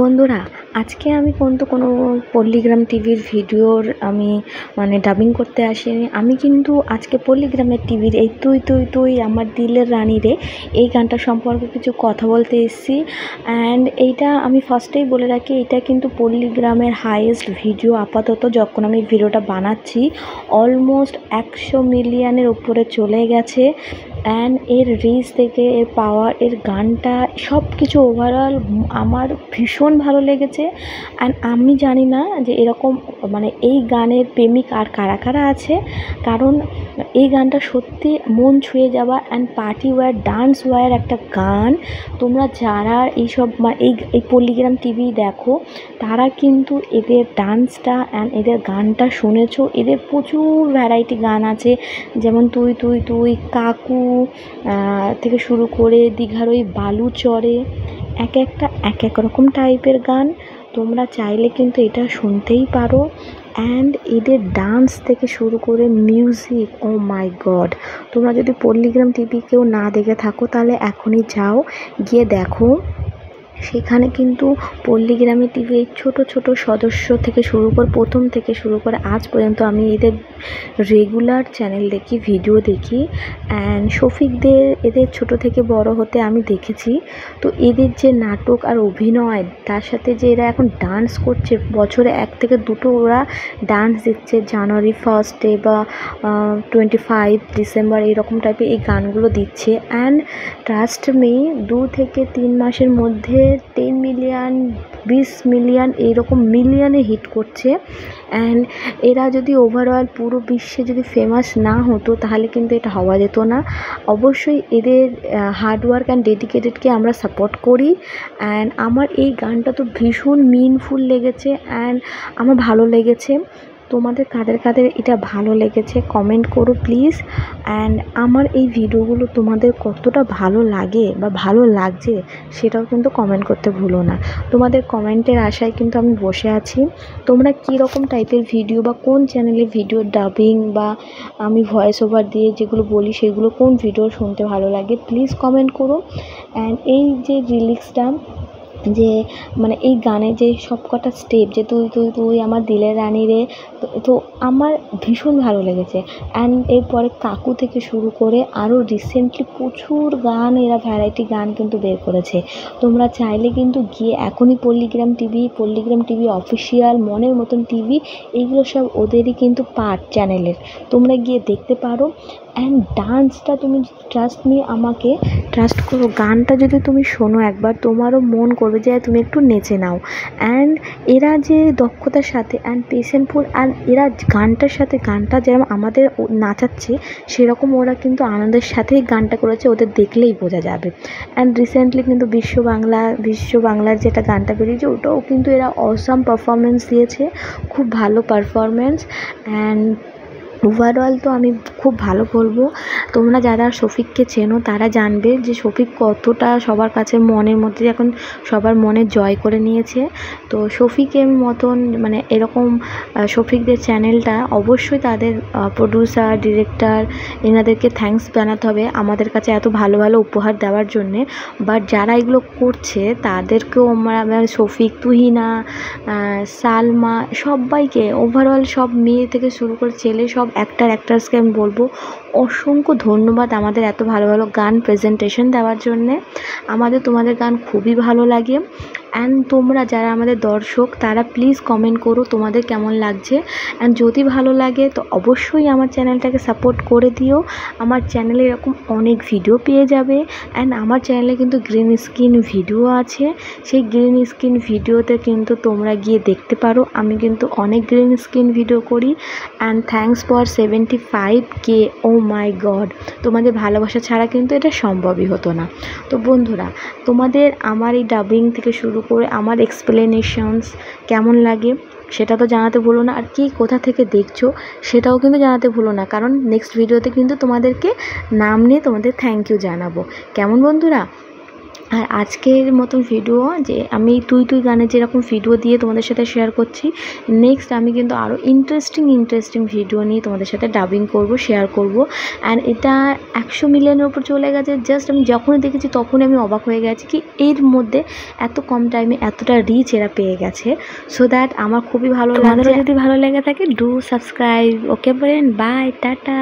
বন্ধুরা, আজকে আমি কিন্তু কোনো পল্লীগ্রাম টিভির ভিডিওর ডাবিং করতে আসিনি। আমি কিন্তু আজকে পল্লীগ্রামের টিভির এই তুই তুই তুই আমার দিলের রানী রে এই গানটা সম্পর্কে কিছু কথা বলতে এসেছি। অ্যান্ড এইটা আমি ফার্স্টেই বলে রাখি, এটা কিন্তু পল্লীগ্রামের হাইয়েস্ট ভিডিও আপাতত। যখন আমি ভিডিওটা বানাচ্ছি অলমোস্ট 100 মিলিয়নের উপরে চলে গেছে। অ্যান্ড এর রিচ থেকে এর পাওয়ার, এর গানটা সব কিছু ওভারঅল আমার ভীষণ ভালো লেগেছে। অ্যান্ড আমি জানি না যে এরকম এই গানের প্রেমিক আর কারা কারা আছে, কারণ এই গানটা সত্যি মন ছুঁয়ে যাওয়া and party wear, dance wear একটা গান। তোমরা যারা এইসব এই পল্লীগ্রাম টিভি দেখো তারা কিন্তু এদের ডান্সটা অ্যান্ড এদের গানটা শুনেছো। এদের প্রচুর ভ্যারাইটি গান আছে, যেমন তুই তুই তুই, কাকু থেকে শুরু করে দীঘার ওই বালু চরে, এক এক রকম টাইপের গান। তোমরা চাইলে কিন্তু এটা শুনতেই পারো। অ্যান্ড এদের ডান্স থেকে শুরু করে মিউজিক, ও মাই গড! তোমরা যদি পল্লীগ্রাম টিভি কেউ না দেখে থাকো তাহলে এখনই যাও, গিয়ে দেখো। সেখানে কিন্তু পল্লীগ্রামে টিভি ছোট ছোট সদস্য থেকে শুরু করে, প্রথম থেকে শুরু করে আজ পর্যন্ত আমি এদের রেগুলার চ্যানেল দেখি, ভিডিও দেখি। অ্যান্ড শফিকদের, এদের ছোট থেকে বড় হতে আমি দেখেছি। তো এদের যে নাটক আর অভিনয়, তার সাথে যে এরা এখন ডান্স করছে, বছরে 1 থেকে 2টো ওরা ডান্স দিচ্ছে, জানুয়ারি 1 বা 25 ডিসেম্বর এরকম টাইপের এই গানগুলো দিচ্ছে। অ্যান্ড ট্রাস্ট মি, 2 থেকে 3 মাসের মধ্যে 10 মিলিয়ন, 20 মিলিয়ন এইরকম মিলিয়নে হিট করছে। অ্যান্ড এরা যদি ওভারঅল পুরো বিশ্বে যদি ফেমাস না হতো তাহলে কিন্তু এটা হওয়া যেত না। অবশ্যই এদের হার্ডওয়ার্ক অ্যান্ড ডেডিকেটেডকে আমরা সাপোর্ট করি। অ্যান্ড আমার এই গানটা তো ভীষণ মিনফুল লেগেছে অ্যান্ড আমার ভালো লেগেছে। তোমাদের কাদের কাদের এটা ভালো লেগেছে কমেন্ট করো প্লিজ। অ্যান্ড আমার এই ভিডিওগুলো তোমাদের কতটা ভালো লাগে বা ভালো লাগছে সেটাও কিন্তু কমেন্ট করতে ভুলো না। তোমাদের কমেন্টের আশায় কিন্তু আমি বসে আছি। তোমরা কী রকম টাইপের ভিডিও বা কোন চ্যানেলে ভিডিও ডাবিং বা আমি ভয়েস ওভার দিয়ে যেগুলো বলি সেগুলো কোন ভিডিও শুনতে ভালো লাগে প্লিজ কমেন্ট করো। অ্যান্ড এই যে লিরিক্সটা, যে এই গানে যে সব কটা স্টেপ, যে তুই তুই তুই আমার দিলের রানী রে, তো আমার ভীষণ ভালো লেগেছে। অ্যান্ড এরপরে কাকু থেকে শুরু করে আরও রিসেন্টলি প্রচুর গান, এরা ভ্যারাইটি গান কিন্তু বের করেছে। তোমরা চাইলে কিন্তু গিয়ে এখনই পল্লীগ্রাম টিভি অফিসিয়াল, মনের মতন টিভি, এইগুলো সব ওদেরই কিন্তু পার্ট চ্যানেলের, তোমরা গিয়ে দেখতে পারো। অ্যান্ড ডান্সটা তুমি ট্রাস্ট মি, আমাকে ট্রাস্ট করো, গানটা যদি তুমি শোনো একবার তোমারও মন করবে যে তুমি একটু নেচে নাও। অ্যান্ড এরা যে দক্ষতার সাথে অ্যান্ড পেশেন্টফুল, অ্যান্ড এরা গানটার সাথে, গানটা যেরকম আমাদের নাচাচ্ছে সেরকম ওরা কিন্তু আনন্দের সাথেই গানটা করেছে, ওদের দেখলেই বোঝা যাবে। অ্যান্ড রিসেন্টলি কিন্তু বিশ্ব বাংলার যেটা গানটা বেরিয়েছে ওটাও কিন্তু এরা অসাম পারফরমেন্স দিয়েছে, খুব ভালো পারফরমেন্স। অ্যান্ড ওভারঅল তো আমি খুব ভালো বলবো। তোমরা যারা শফিককে চেনো তারা জানবে যে শফিক কতটা সবার কাছে মনের মধ্যে এখন সবার মনে জয় করে নিয়েছে। তো শফিকের মতন এরকম শফিকদের চ্যানেলটা অবশ্যই তাদের প্রডিউসার, ডিরেক্টর এনাদেরকে থ্যাঙ্কস জানাতে হবে আমাদের কাছে এত ভালো ভালো উপহার দেওয়ার জন্যে। বাট যারা এগুলো করছে তাদেরকেও আমরা শফিক, তুহিনা, সালমা, সবাইকে ওভারঅল সব মেয়ে থেকে শুরু করে ছেলে, সব অ্যাক্টার্সকে আমি বলবো অসংখ্য ধন্যবাদ আমাদের এত ভালো ভালো গান প্রেজেন্টেশন দেওয়ার জন্যে। আমাদের তোমাদের গান খুবই ভালো লাগে। অ্যান্ড তোমরা যারা আমাদের দর্শক তারা প্লিজ কমেন্ট করো তোমাদের কেমন লাগছে। অ্যান্ড যদি ভালো লাগে তো অবশ্যই আমার চ্যানেলটাকে সাপোর্ট করে দিও। আমার চ্যানেলে এরকম অনেক ভিডিও পেয়ে যাবে। অ্যান্ড আমার চ্যানেলে কিন্তু গ্রিন স্ক্রিন ভিডিও আছে, সেই গ্রিন স্ক্রিন ভিডিওতে কিন্তু তোমরা গিয়ে দেখতে পারো। আমি কিন্তু অনেক গ্রিন স্ক্রিন ভিডিও করি। And thanks for 75K, oh my God! তোমাদের ভালোবাসা ছাড়া কিন্তু এটা সম্ভবই হতো না। তো বন্ধুরা, তোমাদের আমার এই ডাবিং থেকে শুরু করে আমার এক্সপ্লেনেশনস কেমন লাগে সেটা তো জানাতে ভুলো না। আর কি কোথা থেকে দেখছো সেটাও কিন্তু জানাতে ভুলো না, কারণ নেক্সট ভিডিওতে কিন্তু তোমাদেরকে নাম নিয়ে তোমাদের থ্যাংক ইউ জানাবো। কেমন বন্ধুরা? আর আজকের মতন ভিডিও যে আমি তুই তুই গানের যেরকম ভিডিও দিয়ে তোমাদের সাথে শেয়ার করছি, নেক্সট আমি কিন্তু আরও ইন্টারেস্টিং ভিডিও নিয়ে তোমাদের সাথে ডাবিং করব, শেয়ার করব। অ্যান্ড এটা 100 মিলিয়নের উপর চলে গেছে। জাস্ট আমি যখনই দেখেছি তখনই আমি অবাক হয়ে গেছি কি এর মধ্যে এত কম টাইমে এতটা রিচ এরা পেয়ে গেছে। সো দ্যাট আমার খুবই ভালো লাগছে। যদি ভালো লেগে থাকে do subscribe. Okay friend, bye, tata.